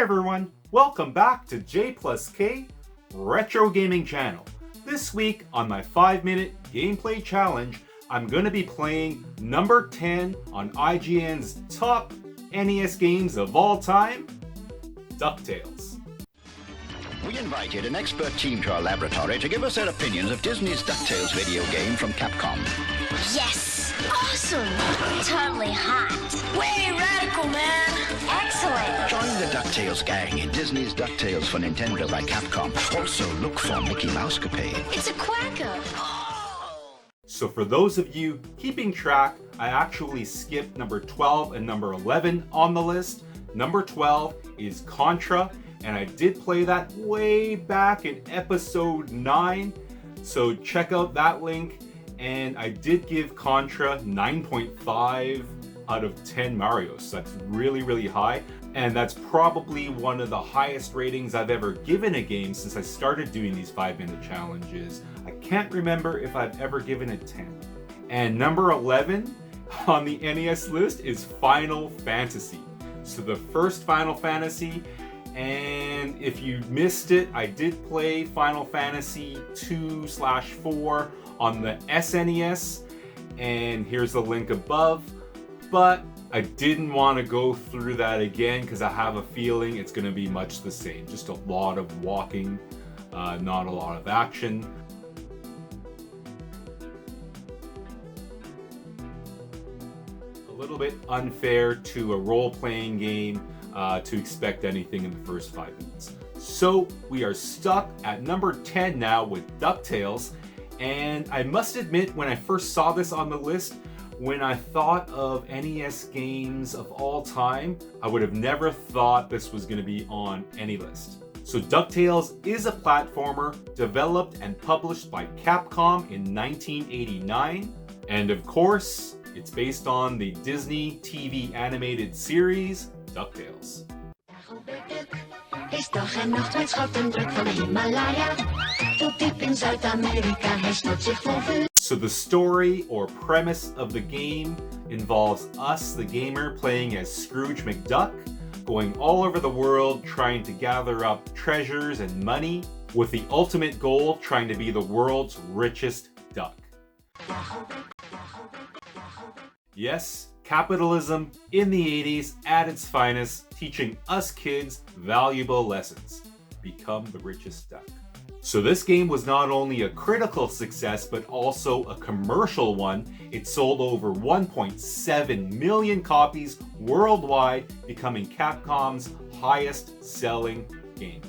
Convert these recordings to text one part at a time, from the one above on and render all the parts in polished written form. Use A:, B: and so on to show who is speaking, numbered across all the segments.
A: everyone, welcome back to J+K Retro Gaming Channel. This week on my 5-minute gameplay challenge, I'm going to be playing number 10 on IGN's top NES games of all time, DuckTales.
B: We invited an expert team to our laboratory to give us their opinions of Disney's DuckTales video game from Capcom.
C: Yes! Awesome! Totally hot! Way radical, man! Excellent!
B: Join the DuckTales gang in Disney's DuckTales for Nintendo by Capcom. Also look for Mickey Mousecapade.
C: It's a quacker!
A: So for those of you keeping track, I actually skipped number 12 and number 11 on the list. Number 12 is Contra, and I did play that way back in episode 9. So check out that link. And I did give Contra 9.5 out of 10 Marios. So that's really, really high. And that's probably one of the highest ratings I've ever given a game since I started doing these 5-minute challenges. I can't remember if I've ever given it 10. And number 11 on the NES list is Final Fantasy. So the first Final Fantasy. And if you missed it, I did play Final Fantasy 2/4 on the SNES, and here's the link above, but I didn't want to go through that again because I have a feeling it's going to be much the same. Just a lot of walking, not a lot of action. A little bit unfair to a role-playing game to expect anything in the first 5 minutes. So we are stuck at number 10 now with DuckTales. And I must admit, when I first saw this on the list, when I thought of NES games of all time, I would have never thought this was going to be on any list. So DuckTales is a platformer developed and published by Capcom in 1989. And of course, it's based on the Disney TV animated series, DuckTales.
D: Is dag en nacht met schatten druk van de Himalaya. Tot diep in Zuid-Amerika, hij stoot zich vol vuur.
A: So the story or premise of the game involves us, the gamer, playing as Scrooge McDuck, going all over the world trying to gather up treasures and money, with the ultimate goal trying to be the world's richest duck. Yes, capitalism in the 80s at its finest, teaching us kids valuable lessons. Become the richest duck. So this game was not only a critical success, but also a commercial one. It sold over 1.7 million copies worldwide, becoming Capcom's highest selling game.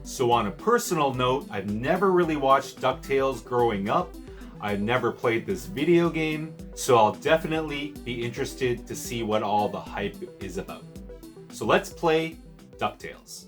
A: So on a personal note, I've never really watched DuckTales growing up. I've never played this video game, so I'll definitely be interested to see what all the hype is about. So let's play DuckTales.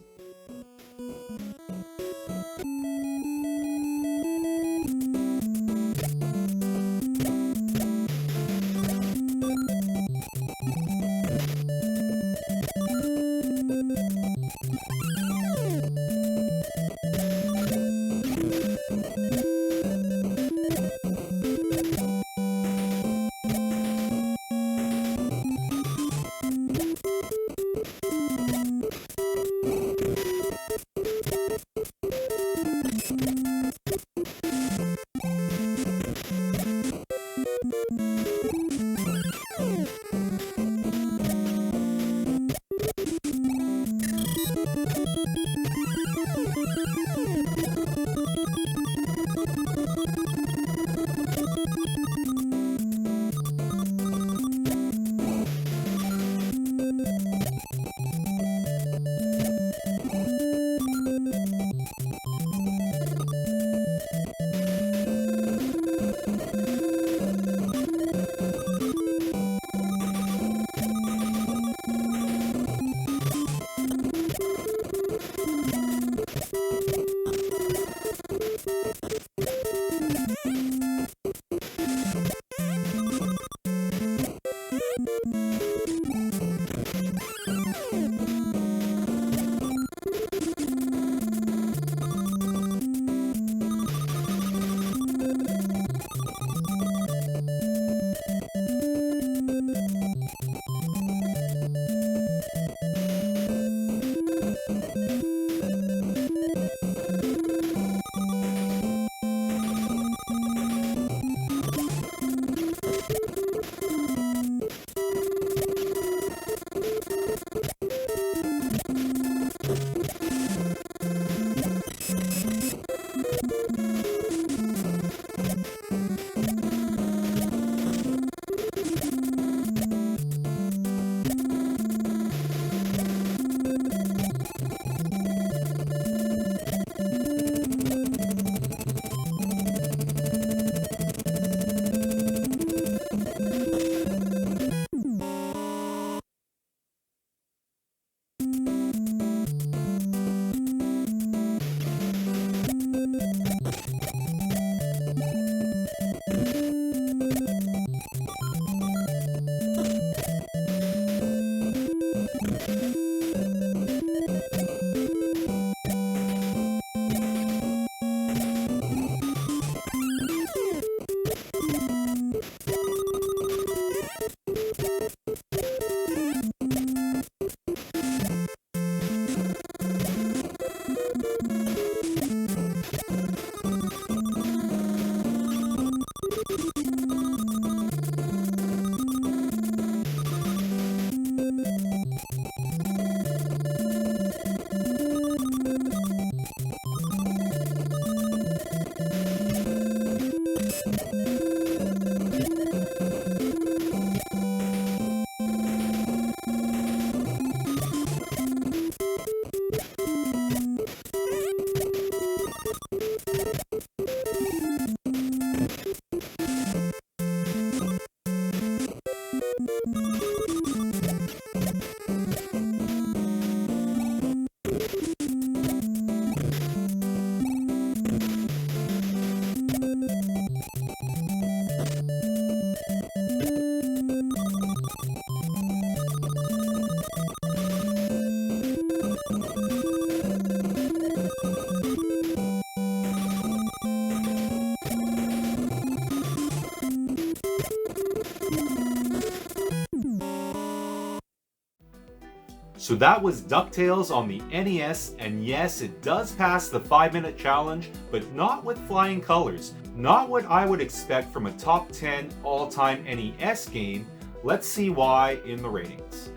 A: So that was DuckTales on the NES, and yes, it does pass the 5-minute challenge, but not with flying colors. Not what I would expect from a top 10 all-time NES game. Let's see why in the ratings.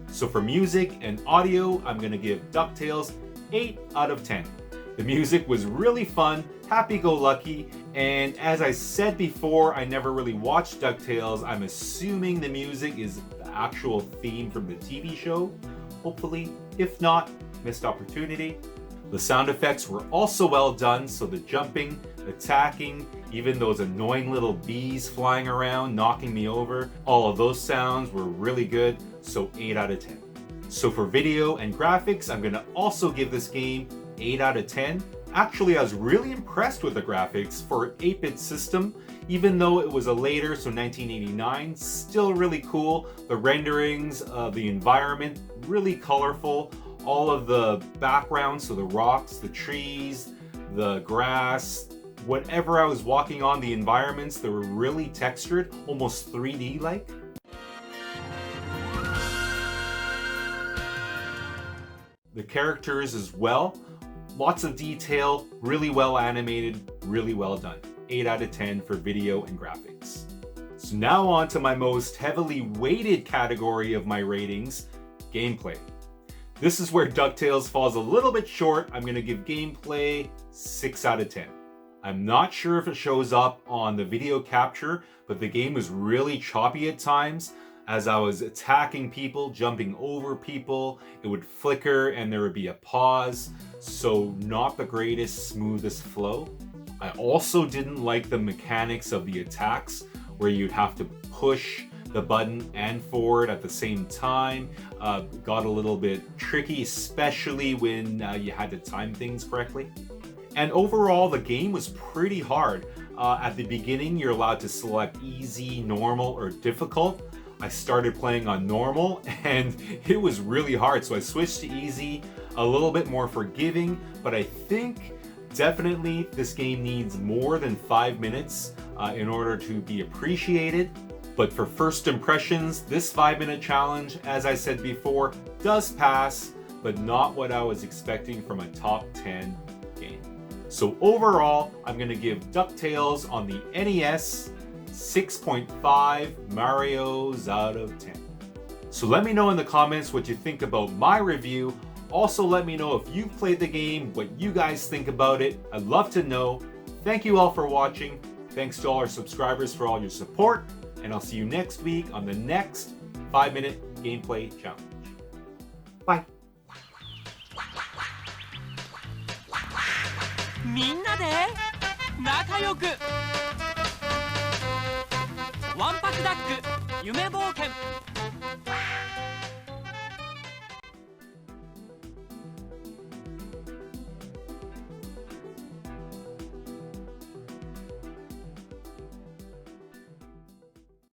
A: So for music and audio, I'm gonna give DuckTales 8 out of 10. The music was really fun, happy-go-lucky, and as I said before, I never really watched DuckTales. I'm assuming the music is the actual theme from the TV show, hopefully. If not, missed opportunity. The sound effects were also well done, so the jumping, attacking, even those annoying little bees flying around, knocking me over, all of those sounds were really good, so 8 out of 10. So for video and graphics, I'm gonna also give this game 8 out of 10. Actually, I was really impressed with the graphics for an 8-bit system, even though it was a later, so 1989, still really cool. The renderings of the environment, really colorful. All of the backgrounds, so the rocks, the trees, the grass, whatever I was walking on, the environments, they were really textured, almost 3D-like. The characters as well. Lots of detail, really well animated, really well done. 8 out of 10 for video and graphics. So now on to my most heavily weighted category of my ratings, gameplay. This is where DuckTales falls a little bit short. I'm gonna give gameplay 6 out of 10. I'm not sure if it shows up on the video capture, but the game was really choppy at times. As I was attacking people, jumping over people, it would flicker and there would be a pause. So not the greatest, smoothest flow. I also didn't like the mechanics of the attacks where you'd have to push the button and forward at the same time. Got a little bit tricky, especially when you had to time things correctly. And overall, the game was pretty hard. At the beginning, you're allowed to select easy, normal, or difficult. I started playing on normal and it was really hard, so I switched to easy, a little bit more forgiving, but I think definitely this game needs more than 5 minutes in order to be appreciated. But for first impressions, this 5-minute challenge, as I said before, does pass, but not what I was expecting from a top 10 game. So overall, I'm gonna give DuckTales on the NES 6.5 Marios out of 10. So let me know in the comments what you think about my review. Also let me know if you've played the game, what you guys think about it. I'd love to know. Thank you all for watching. Thanks to all our subscribers for all your support. And I'll see you next week on the next 5-minute gameplay challenge. Bye.
E: みんなで仲良くワンパクダック夢冒険